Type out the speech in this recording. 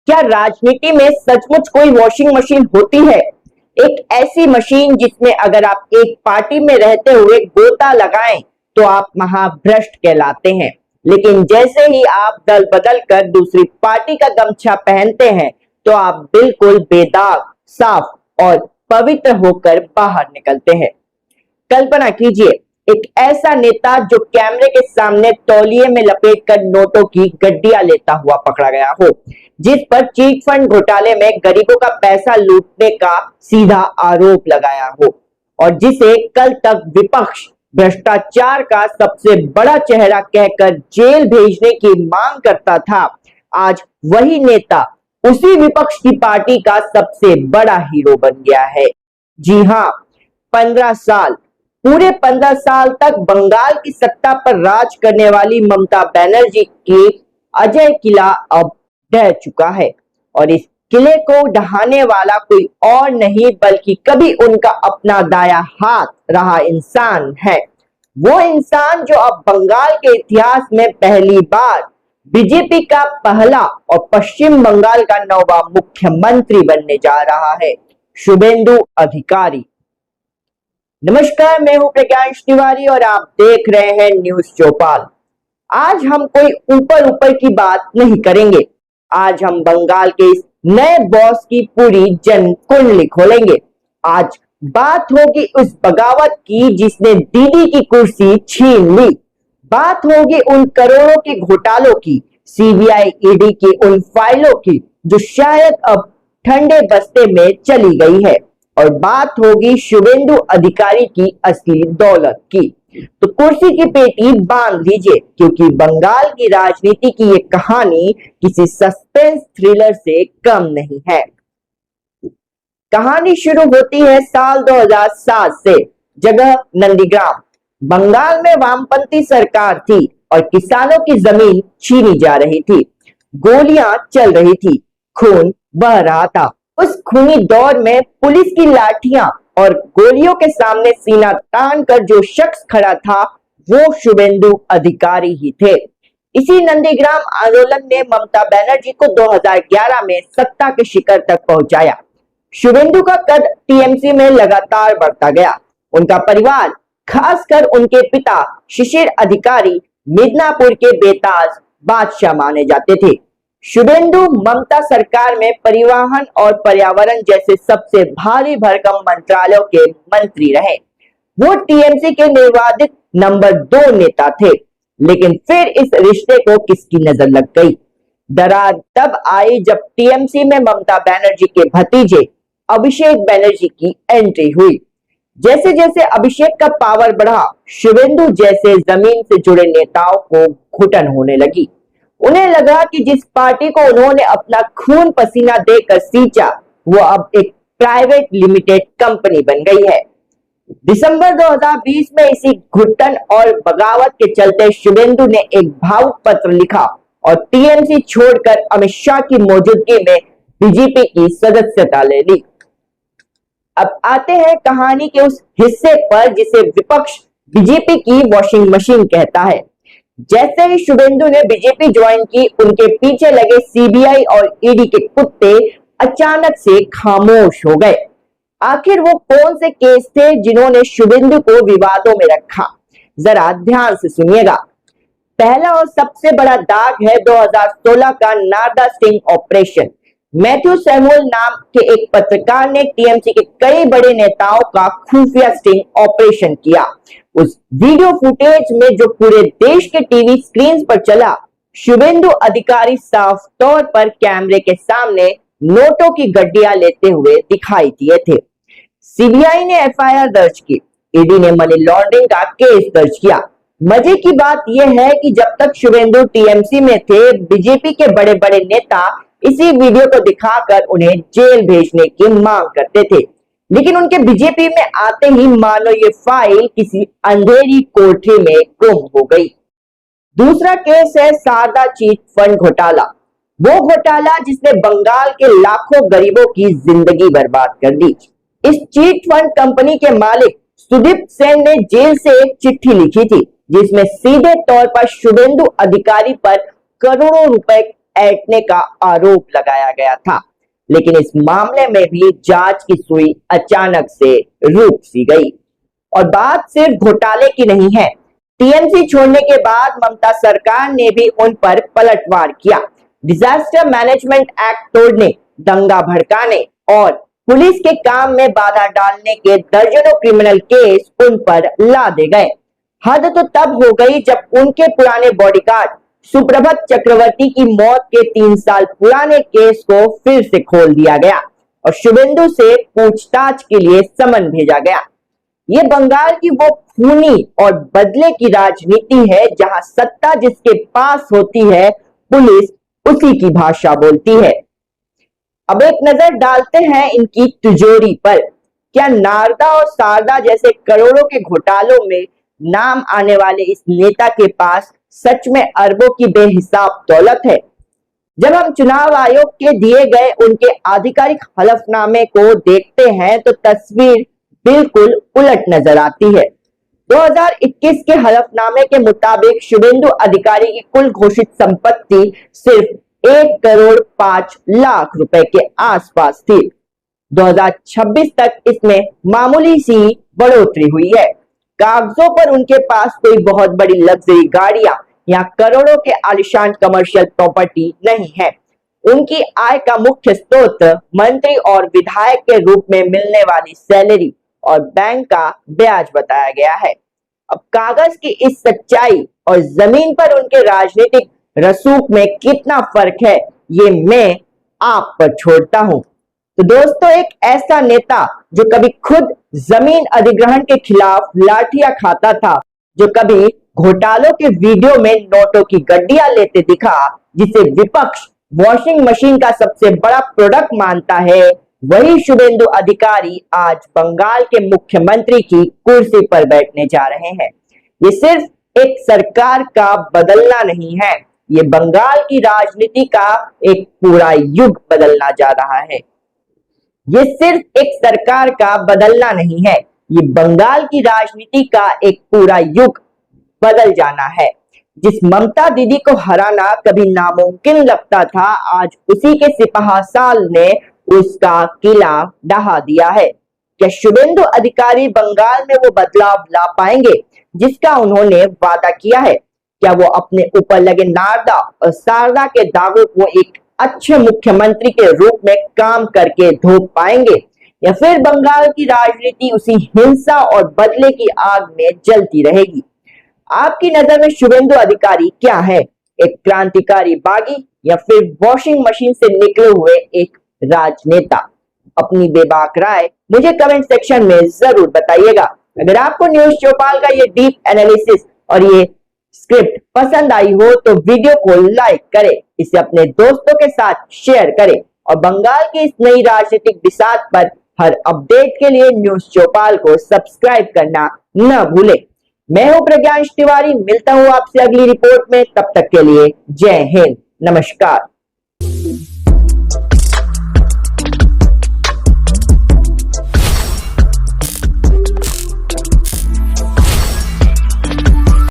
क्या राजनीति में सचमुच कोई वॉशिंग मशीन होती है? एक ऐसी मशीन जिसमें अगर आप एक पार्टी में रहते हुए गोता लगाएं तो आप महाभ्रष्ट कहलाते हैं, लेकिन जैसे ही आप दल बदल कर दूसरी पार्टी का गमछा पहनते हैं तो आप बिल्कुल बेदाग, साफ और पवित्र होकर बाहर निकलते हैं। कल्पना कीजिए, एक ऐसा नेता जो कैमरे के सामने तौलिए में लपेटकर नोटों की गड्डियां लेता हुआ पकड़ा गया हो, जिस पर चीट फंड घोटाले में गरीबों का पैसा लूटने का सीधा आरोप लगाया हो और जिसे कल तक विपक्ष भ्रष्टाचार का सबसे बड़ा चेहरा कहकर जेल भेजने की मांग करता था। आज वही नेता उसी विपक्ष की पार्टी का सबसे बड़ा हीरो बन गया है। जी हां, 15 साल, पूरे 15 साल तक बंगाल की सत्ता पर राज करने वाली ममता बनर्जी के अजय किला अब ढह चुका है और इस किले को ढहाने वाला कोई और नहीं बल्कि कभी उनका अपना दाया हाथ रहा इंसान है। वो इंसान जो अब बंगाल के इतिहास में पहली बार बीजेपी का पहला और पश्चिम बंगाल का 9वां मुख्यमंत्री बनने जा रहा है, शुभेंदु अधिकारी। नमस्कार, मैं हूं प्रज्ञांश तिवारी और आप देख रहे हैं न्यूज चौपाल। आज हम कोई ऊपर ऊपर की बात नहीं करेंगे। आज हम बंगाल के इस नए बॉस की पूरी जन्म कुंडली खोलेंगे। आज बात होगी उस बगावत की जिसने दीदी की कुर्सी छीन ली। बात होगी उन करोड़ों के घोटालों की, सीबीआई ईडी की उन फाइलों की जो शायद अब ठंडे बस्ते में चली गई है, और बात होगी शुभेंदु अधिकारी की असली दौलत की। तो कुर्सी की पेटी बांध लीजिए, क्योंकि बंगाल की राजनीति की ये कहानी किसी सस्पेंस थ्रिलर से कम नहीं है। कहानी शुरू होती है साल 2007 से। जगह नंदीग्राम। बंगाल में वामपंथी सरकार थी और किसानों की जमीन छीनी जा रही थी। गोलियां चल रही थी, खून बह रहा था। उस खूनी दौर में पुलिस की लाठियां और गोलियों के सामने सीना तान कर जो शख्स खड़ा था वो शुभेंदु अधिकारी ही थे। इसी नंदीग्राम आंदोलन ने ममता बनर्जी को 2011 में सत्ता के शिखर तक पहुंचाया। शुभेंदु का कद टीएमसी में लगातार बढ़ता गया। उनका परिवार, खासकर उनके पिता शिशिर अधिकारी, मिदनापुर के बेताज बादशाह माने जाते थे। शुभेंदु ममता सरकार में परिवहन और पर्यावरण जैसे सबसे भारी भरकम मंत्रालयों के मंत्री रहे। वो टीएमसी के निर्वाचित नंबर 2 नेता थे। लेकिन फिर इस रिश्ते को किसकी नजर लग गई? दरार तब आई जब टीएमसी में ममता बनर्जी के भतीजे अभिषेक बनर्जी की एंट्री हुई। जैसे जैसे अभिषेक का पावर बढ़ा, शुभेंदु जैसे जमीन से जुड़े नेताओं को घुटन होने लगी। उन्हें लगा कि जिस पार्टी को उन्होंने अपना खून पसीना देकर सींचा वो अब एक प्राइवेट लिमिटेड कंपनी बन गई है। दिसंबर 2020 में इसी घुटन और बगावत के चलते शुभेंदु ने एक भावुक पत्र लिखा और टीएमसी छोड़कर अमित शाह की मौजूदगी में बीजेपी की सदस्यता ले ली। अब आते हैं कहानी के उस हिस्से पर जिसे विपक्ष बीजेपी की वॉशिंग मशीन कहता है। जैसे ही शुभेंदु ने बीजेपी ज्वाइन की, उनके पीछे लगे सीबीआई और ईडी के कुत्ते अचानक से खामोश हो गए। आखिर वो कौन से केस थे जिन्होंने शुभेंदु को विवादों में रखा? जरा ध्यान से सुनिएगा। पहला और सबसे बड़ा दाग है 2016 का Narada sting operation. Matthew Samuel नाम के एक पत्रकार ने टीएमसी के कई बड़े नेताओं का खुफिया स्टिंग ऑपरेशन किया। उस वीडियो फुटेज में जो पूरे देश के टीवी स्क्रीन पर चला, शुभेंदु अधिकारी साफ तौर पर कैमरे के सामने नोटों की गड्डियां लेते हुए दिखाई दिए थे। सीबीआई ने एफआईआर दर्ज की, ईडी ने मनी लॉन्ड्रिंग का केस दर्ज किया। मजे की बात यह है कि जब तक शुभेंदु टीएमसी में थे, बीजेपी के बड़े बड़े नेता इसी वीडियो को दिखाकर उन्हें जेल भेजने की मांग करते थे। लेकिन उनके बीजेपी में आते ही मानो ये फाइल किसी अंधेरी कोठरी में गुम हो गई। दूसरा केस है शारदा चीट फंड घोटाला। वो घोटाला जिसने बंगाल के लाखों गरीबों की जिंदगी बर्बाद कर दी। इस चीट फंड कंपनी के मालिक सुदीप सेन ने जेल से एक चिट्ठी लिखी थी जिसमें सीधे तौर पर शुभेंदु अधिकारी पर करोड़ों रुपए ऐंठने का आरोप लगाया गया था, लेकिन इस मामले में भी जांच की सुई अचानक से रुक सी गई। और बात सिर्फ घोटाले की नहीं है। टीएमसी छोड़ने के बाद ममता सरकार ने भी उन पर पलटवार किया। डिजास्टर मैनेजमेंट एक्ट तोड़ने, दंगा भड़काने और पुलिस के काम में बाधा डालने के दर्जनों क्रिमिनल केस उन पर लादे गए। हद तो तब हो गई जब उनके पुराने बॉडीगार्ड सुप्रभात चक्रवर्ती की मौत के 3 साल पुराने केस को फिर से खोल दिया गया और शुभेंदु से पूछताछ के लिए समन भेजा गया। ये बंगाल की वो खूनी और बदले की राजनीति है जहां सत्ता जिसके पास होती है, पुलिस उसी की भाषा बोलती है। अब एक नजर डालते हैं इनकी तिजोरी पर। क्या नारदा और शारदा जैसे करोड़ों के घोटालों में नाम आने वाले इस नेता के पास सच में अरबों की बेहिसाब दौलत है? जब हम चुनाव आयोग के दिए गए उनके आधिकारिक हलफनामे को देखते हैं तो तस्वीर बिल्कुल उलट नजर आती है। 2021 के हलफनामे के मुताबिक शुभेंदु अधिकारी की कुल घोषित संपत्ति सिर्फ 1 करोड़ 5 लाख रुपए के आसपास थी। 2026 तक इसमें मामूली सी बढ़ोतरी हुई है। कागजों पर उनके पास कोई बहुत बड़ी लग्जरी गाड़ियां या करोड़ों के आलिशान कमर्शियल प्रॉपर्टी नहीं है। उनकी आय का मुख्य स्रोत मंत्री और विधायक के रूप में मिलने वाली सैलरी और बैंक का ब्याज बताया गया है। अब कागज की इस सच्चाई और जमीन पर उनके राजनीतिक रसूख में कितना फर्क है, ये मैं आप पर छोड़ता हूं। तो दोस्तों, एक ऐसा नेता जो कभी खुद जमीन अधिग्रहण के खिलाफ लाठियां खाता था, जो कभी घोटालों के वीडियो में नोटों की गड्डियां लेते दिखा, जिसे विपक्ष वॉशिंग मशीन का सबसे बड़ा प्रोडक्ट मानता है, वही शुभेंदु अधिकारी आज बंगाल के मुख्यमंत्री की कुर्सी पर बैठने जा रहे हैं। ये सिर्फ एक सरकार का बदलना नहीं है, ये बंगाल की राजनीति का एक पूरा युग बदलना जा रहा है। ये सिर्फ एक सरकार का बदलना नहीं है, ये बंगाल की राजनीति का एक पूरा युग बदल जाना है। जिस ममता दीदी को हराना कभी नामुमकिन लगता था, आज उसी के सिपहसाल ने उसका किला ढहा दिया है। क्या शुभेंदु अधिकारी बंगाल में वो बदलाव ला पाएंगे जिसका उन्होंने वादा किया है? क्या वो अपने ऊपर लगे नारदा और शारदा के दागों को एक अच्छे मुख्यमंत्री के रूप में काम करके धो पाएंगे, या फिर बंगाल की राजनीति उसी हिंसा और बदले की आग में जलती रहेगी? आपकी नजर में शुभेंदु अधिकारी क्या है? एक क्रांतिकारी बागी या फिर वॉशिंग मशीन से निकले हुए एक राजनेता? अपनी बेबाक राय मुझे कमेंट सेक्शन में जरूर बताइएगा। अगर आपको न्यूज चौपाल का ये डीप एनालिसिस और ये स्क्रिप्ट पसंद आई हो तो वीडियो को लाइक करें, इसे अपने दोस्तों के साथ शेयर करें और बंगाल की इस नई राजनीतिक बिसात पर हर अपडेट के लिए न्यूज चौपाल को सब्सक्राइब करना न भूलें। मैं हूं प्रज्ञांश तिवारी, मिलता हूं आपसे अगली रिपोर्ट में। तब तक के लिए जय हिंद, नमस्कार।